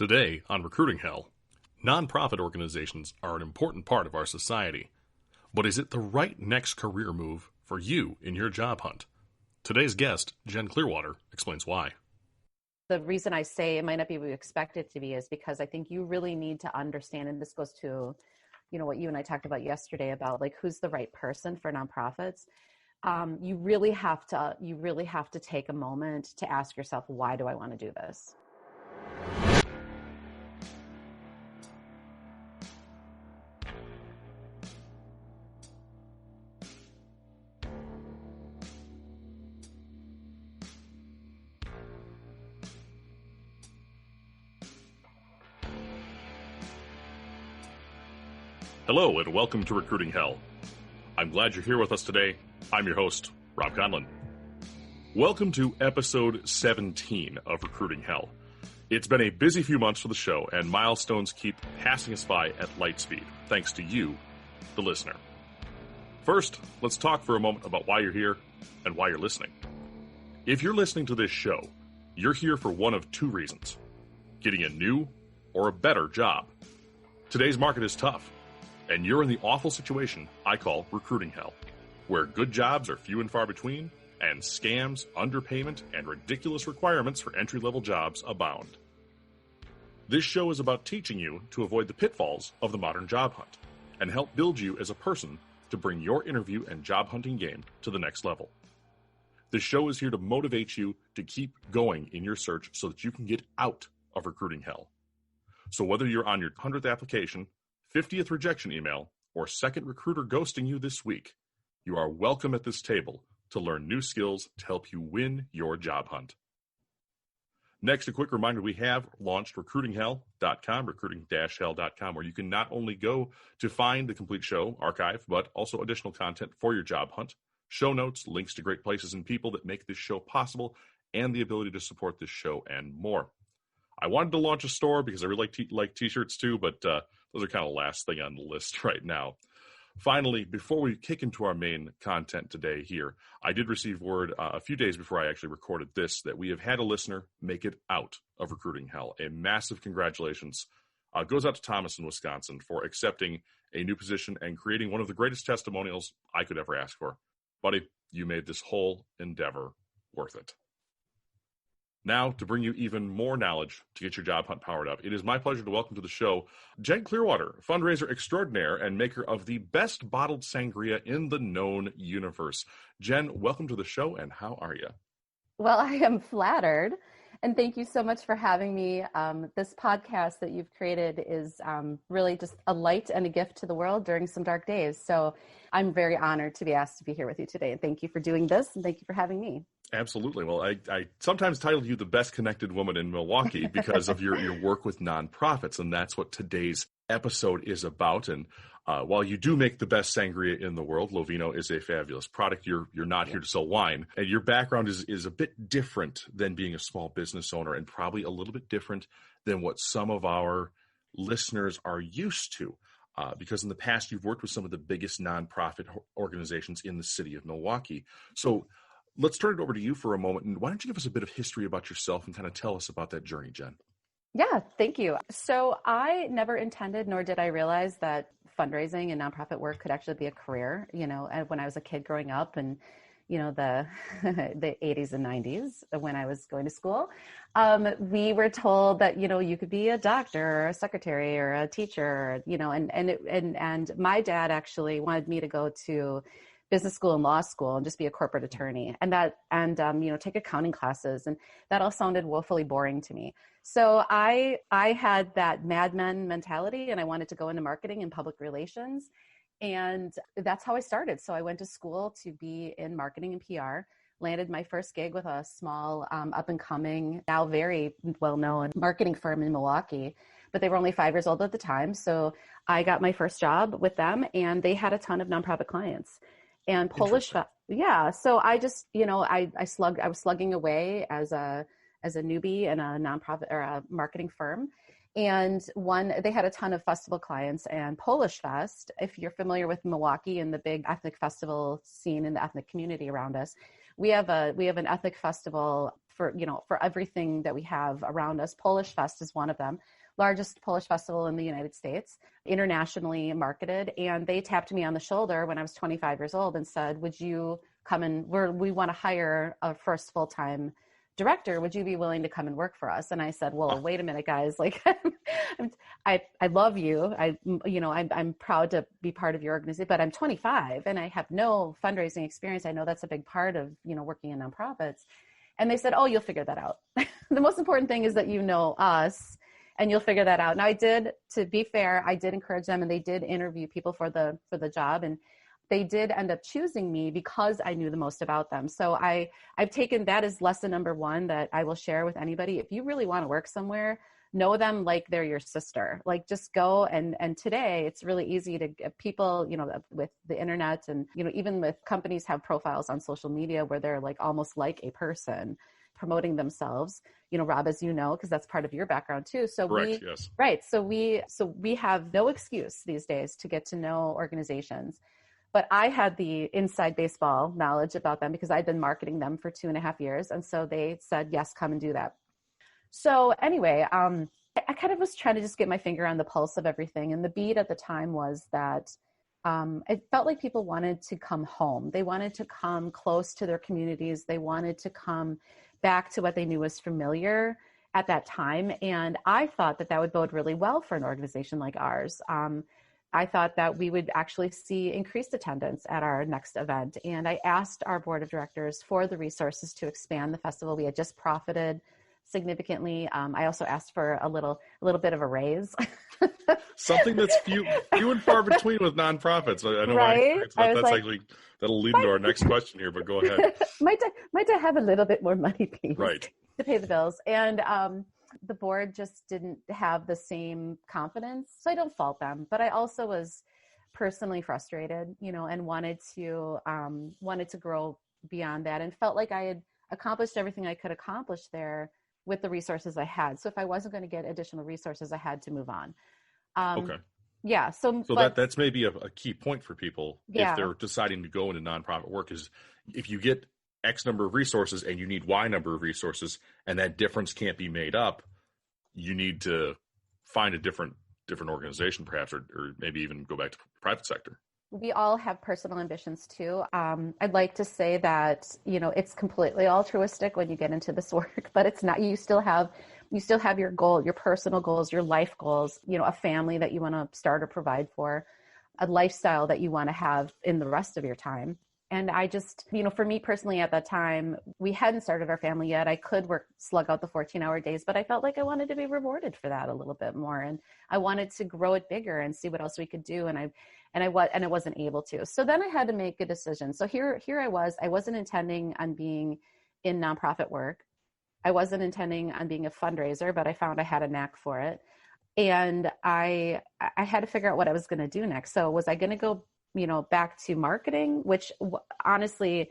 Today on Recruiting Hell, nonprofit organizations are an important part of our society. But is it the right next career move for you in your job hunt? Today's guest, Jen Clearwater, explains why. The reason I say it might not be what you expect it to be is because I think you really need to understand, and this goes to, what you and I talked about yesterday about like who's the right person for nonprofits. You really have to take a moment to ask yourself, why do I want to do this? Hello and welcome to Recruiting Hell. I'm glad you're here with us today. I'm your host, Rob Conlon. Welcome to episode 17 of Recruiting Hell. It's been a busy few months for the show, and milestones keep passing us by at light speed, thanks to you, the listener. First, let's talk for a moment about why you're here and why you're listening. If you're listening to this show, you're here for one of two reasons: getting a new or a better job. Today's market is tough, and you're in the awful situation I call recruiting hell, where good jobs are few and far between, and scams, underpayment, and ridiculous requirements for entry-level jobs abound. This show is about teaching you to avoid the pitfalls of the modern job hunt and help build you as a person to bring your interview and job hunting game to the next level. This show is here to motivate you to keep going in your search so that you can get out of recruiting hell. So whether you're on your 100th application, 50th rejection email, or second recruiter ghosting you this week, you are welcome at this table to learn new skills to help you win your job hunt. Next, a quick reminder, we have launched recruitinghell.com, recruiting-hell.com, where you can not only go to find the complete show archive, but also additional content for your job hunt, show notes, links to great places and people that make this show possible, and the ability to support this show and more. I wanted to launch a store because I really like t-shirts too, but those are kind of the last thing on the list right now. Finally, before we kick into our main content today here, I did receive word a few days before I actually recorded this that we have had a listener make it out of recruiting hell. A massive congratulations goes out to Thomas in Wisconsin for accepting a new position and creating one of the greatest testimonials I could ever ask for. Buddy, you made this whole endeavor worth it. Now, to bring you even more knowledge to get your job hunt powered up, it is my pleasure to welcome to the show Jen Clearwater, fundraiser extraordinaire and maker of the best bottled sangria in the known universe. Jen, welcome to the show, and how are you? Well, I am flattered, and thank you so much for having me. This podcast that you've created is really just a light and a gift to the world during some dark days. So I'm very honored to be asked to be here with you today, and thank you for doing this, and thank you for having me. Absolutely. Well, I sometimes titled you the best connected woman in Milwaukee because of your work with nonprofits, and that's what today's episode is about. And while you do make the best sangria in the world, Lovino is a fabulous product. You're not here to sell wine, and your background is a bit different than being a small business owner, and probably a little bit different than what some of our listeners are used to. Because in the past, you've worked with some of the biggest nonprofit organizations in the city of Milwaukee. So let's turn it over to you for a moment. And why don't you give us a bit of history about yourself and kind of tell us about that journey, Jen? Yeah, thank you. So I never intended, nor did I realize that fundraising and nonprofit work could actually be a career. When I was a kid growing up and, the 80s and 90s when I was going to school, we were told that, you could be a doctor or a secretary or a teacher, and my dad actually wanted me to go to business school and law school and just be a corporate attorney and take accounting classes. And that all sounded woefully boring to me. So I had that Mad Men mentality, and I wanted to go into marketing and public relations. And that's how I started. So I went to school to be in marketing and PR, landed my first gig with a small up and coming, now very well-known marketing firm in Milwaukee, but they were only 5 years old at the time. So I got my first job with them, and they had a ton of nonprofit clients. And so I just, I was slugging away as a newbie in a nonprofit or a marketing firm. And they had a ton of festival clients, and Polish Fest, if you're familiar with Milwaukee and the big ethnic festival scene in the ethnic community around us, we have an ethnic festival for everything that we have around us. Polish Fest is one of them, largest Polish festival in the United States, internationally marketed. And they tapped me on the shoulder when I was 25 years old and said, would you come and we want to hire a first full-time director. Would you be willing to come and work for us? And I said, well, wait a minute, guys. Like, I love you. I'm proud to be part of your organization, but I'm 25 and I have no fundraising experience. I know that's a big part of, working in nonprofits. And they said, oh, you'll figure that out. The most important thing is that you know us and you'll figure that out. Now to be fair, I did encourage them and they did interview people for the job. And they did end up choosing me because I knew the most about them. So I've taken that as lesson number one that I will share with anybody. If you really want to work somewhere, know them like they're your sister. Like just go and today it's really easy to get people, with the internet and, even with companies have profiles on social media where they're like almost like a person promoting themselves, Rob, as you know, because that's part of your background too. So Correct, yes. Right. So we have no excuse these days to get to know organizations. But I had the inside baseball knowledge about them because I'd been marketing them for 2.5 years. And so they said, yes, come and do that. So anyway, I kind of was trying to just get my finger on the pulse of everything. And the beat at the time was that it felt like people wanted to come home. They wanted to come close to their communities. They wanted to come back to what they knew was familiar at that time. And I thought that would bode really well for an organization like ours. I thought that we would actually see increased attendance at our next event. And I asked our board of directors for the resources to expand the festival. We had just profited significantly. I also asked for a little bit of a raise. Something that's few and far between with nonprofits. I know right? That'll lead into our next question here, but go ahead. might I have a little bit more money, please? Right. To pay the bills. And the board just didn't have the same confidence. So I don't fault them, but I also was personally frustrated, and wanted to grow beyond that and felt like I had accomplished everything I could accomplish there with the resources I had. So if I wasn't going to get additional resources, I had to move on. Okay. Yeah. So that's maybe a key point for people if they're deciding to go into nonprofit work is if you get X number of resources and you need Y number of resources and that difference can't be made up, you need to find a different organization perhaps, or maybe even go back to private sector. We all have personal ambitions too. I'd like to say that, it's completely altruistic when you get into this work, but it's not. You still have your goal, your personal goals, your life goals, a family that you want to start or provide for, a lifestyle that you want to have in the rest of your time. And I just, for me personally at that time, we hadn't started our family yet. I could slug out the 14-hour days, but I felt like I wanted to be rewarded for that a little bit more. And I wanted to grow it bigger and see what else we could do. And I wasn't able to. So then I had to make a decision. So here I wasn't intending on being in nonprofit work. I wasn't intending on being a fundraiser, but I found I had a knack for it. And I had to figure out what I was going to do next. So was I going to go back to marketing, which honestly,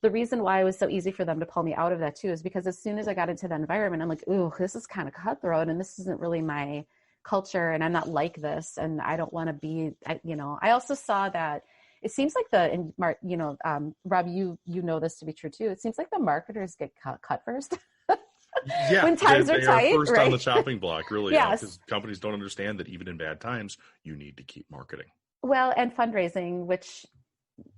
the reason why it was so easy for them to pull me out of that too, is because as soon as I got into that environment, I'm like, ooh, this is kind of cutthroat and this isn't really my culture. And I'm not like this. And I don't want to be, I also saw that it seems like Rob, you know this to be true too. It seems like the marketers get cut first. Yeah, when times are tight, first right? on the chopping block, really. Yes. Because companies don't understand that even in bad times, you need to keep marketing. Well, and fundraising, which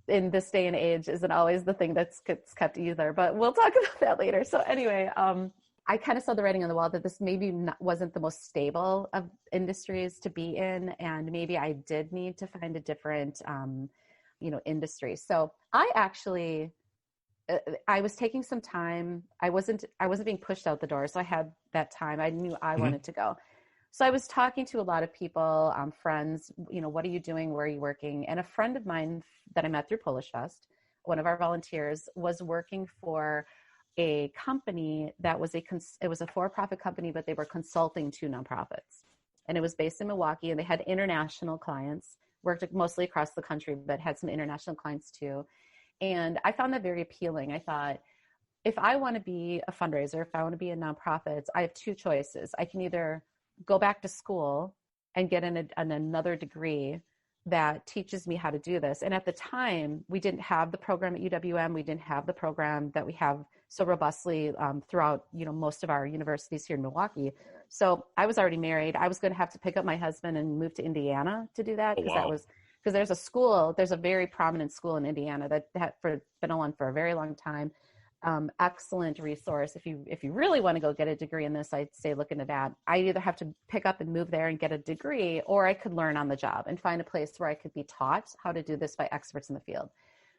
in this day and age isn't always the thing that's kept either, but we'll talk about that later. So anyway, I kind of saw the writing on the wall that this maybe wasn't the most stable of industries to be in. And maybe I did need to find a different, industry. So I actually, I was taking some time. I wasn't being pushed out the door. So I had that time. I knew I wanted to go. So I was talking to a lot of people, friends, what are you doing? Where are you working? And a friend of mine that I met through Polish Fest, one of our volunteers, was working for a company that was it was a for-profit company, but they were consulting to nonprofits. And it was based in Milwaukee, and they had international clients, worked mostly across the country, but had some international clients too. And I found that very appealing. I thought, if I want to be a fundraiser, if I want to be in nonprofits, I have two choices. I can either go back to school and get another degree that teaches me how to do this. And at the time, we didn't have the program at UWM. We didn't have the program that we have so robustly throughout, most of our universities here in Milwaukee. So I was already married. I was going to have to pick up my husband and move to Indiana to do that, because there's a very prominent school in Indiana that been on for a very long time. Excellent resource. If you really want to go get a degree in this, I'd say look into that. I either have to pick up and move there and get a degree, or I could learn on the job and find a place where I could be taught how to do this by experts in the field.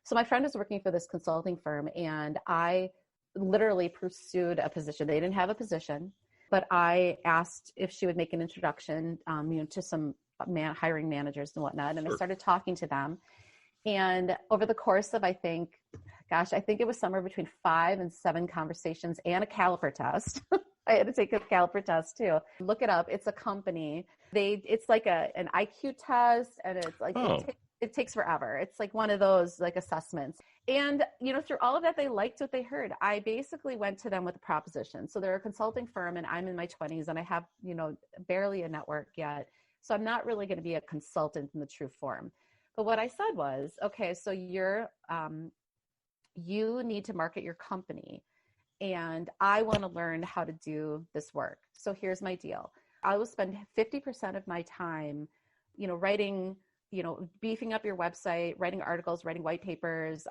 So my friend was working for this consulting firm, and I literally pursued a position. They didn't have a position, but I asked if she would make an introduction, to some hiring managers and whatnot. And I started talking to them. And over the course of, I think it was somewhere between 5 and 7 conversations and a caliper test. I had to take a caliper test too. Look it up. It's a company. It's like an IQ test, and it's like, it takes forever. It's like one of those like assessments. And, through all of that, they liked what they heard. I basically went to them with a proposition. So they're a consulting firm, and I'm in my 20s, and I have, barely a network yet. So I'm not really going to be a consultant in the true form. But what I said was, okay, so you need to market your company, and I want to learn how to do this work. So here's my deal. I will spend 50% of my time, writing, beefing up your website, writing articles, writing white papers,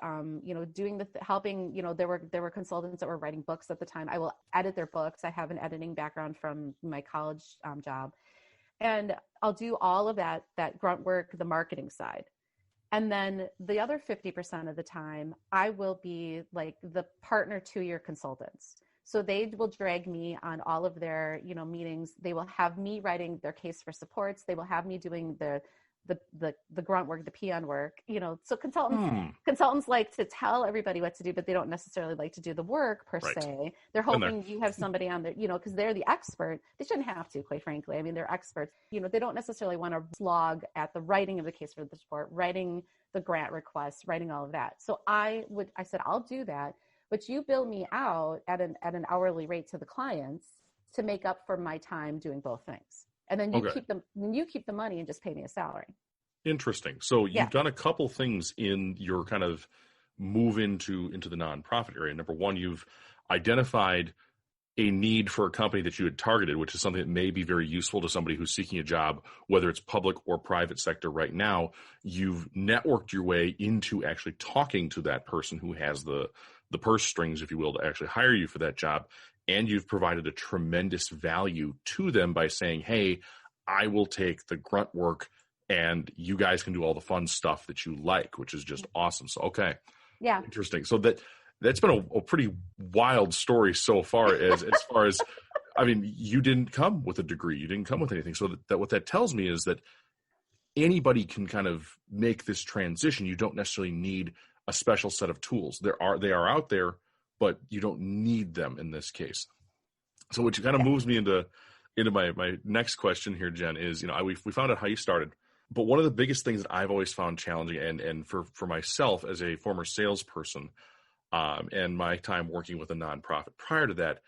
doing helping, there were consultants that were writing books at the time. I will edit their books. I have an editing background from my college job. And I'll do all of that grunt work, the marketing side. And then the other 50% of the time, I will be like the partner to your consultants. So they will drag me on all of their, meetings. They will have me writing their case for supports. They will have me doing the grunt work, the peon work, so consultants like to tell everybody what to do, but they don't necessarily like to do the work per se. They're hoping you have somebody on there, because they're the expert. They shouldn't have to, quite frankly. I mean, they're experts. They don't necessarily want to slog at the writing of the case for the support, writing the grant request, writing all of that. So I said, I'll do that, but you bill me out at an hourly rate to the clients to make up for my time doing both things. And then you keep the money and just pay me a salary. Interesting. So you've done a couple things in your kind of move into the nonprofit area. Number one, you've identified a need for a company that you had targeted, which is something that may be very useful to somebody who's seeking a job, whether it's public or private sector right now. You've networked your way into actually talking to that person who has the purse strings, if you will, to actually hire you for that job. And you've provided a tremendous value to them by saying, hey, I will take the grunt work and you guys can do all the fun stuff that you like, which is just awesome. So, okay. Yeah. Interesting. So that's been a pretty wild story so far as far as, I mean, you didn't come with a degree. You didn't come with anything. So that what that tells me is that anybody can kind of make this transition. You don't necessarily need a special set of tools. They are out there, but you don't need them in this case. So which kind of moves me into my next question here, Jen, is, we found out how you started, but one of the biggest things that I've always found challenging, and for myself as a former salesperson, and my time working with a nonprofit prior to that,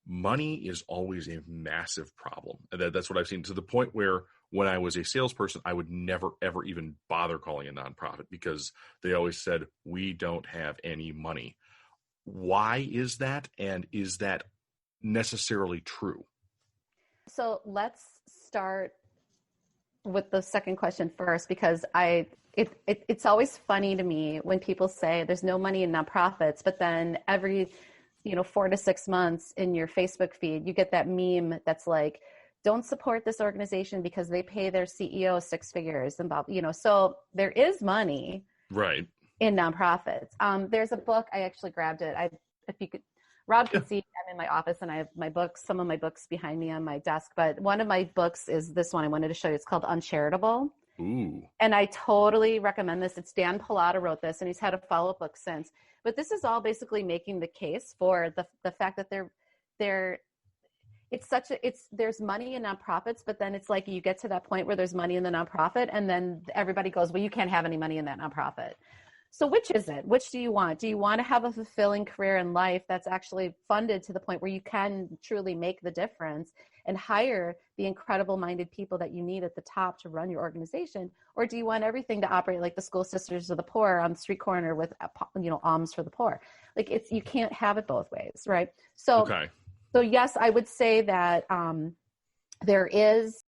money is always a massive problem. And that's what I've seen, to the point where when I was a salesperson, I would never, ever even bother calling a nonprofit because they always said, we don't have any money. Why is that? And is that necessarily true? So let's start with the second question first, because it's always funny to me when people say there's no money in nonprofits, but then every 4 to 6 months in your Facebook feed, you get that meme that's like, don't support this organization because they pay their CEO 6 figures and so there is money right in nonprofits. There's a book, I actually grabbed it. If you could, Rob can see I'm in my office and I have my books, some of my books behind me on my desk, but one of my books is this one I wanted to show you. It's called Uncharitable. Ooh. And I totally recommend this. It's Dan Pallotta wrote this, and he's had a follow-up book since. But this is all basically making the case for the fact that there's money in nonprofits, but then it's like you get to that point where there's money in the nonprofit, and then everybody goes, well, you can't have any money in that nonprofit. So which is it? Which do you want? Do you want to have a fulfilling career in life that's actually funded to the point where you can truly make the difference and hire the incredible minded people that you need at the top to run your organization? Or do you want everything to operate like the School Sisters of the Poor on the street corner with, alms for the poor? Like you can't have it both ways. Right. So, okay. So yes, I would say that there is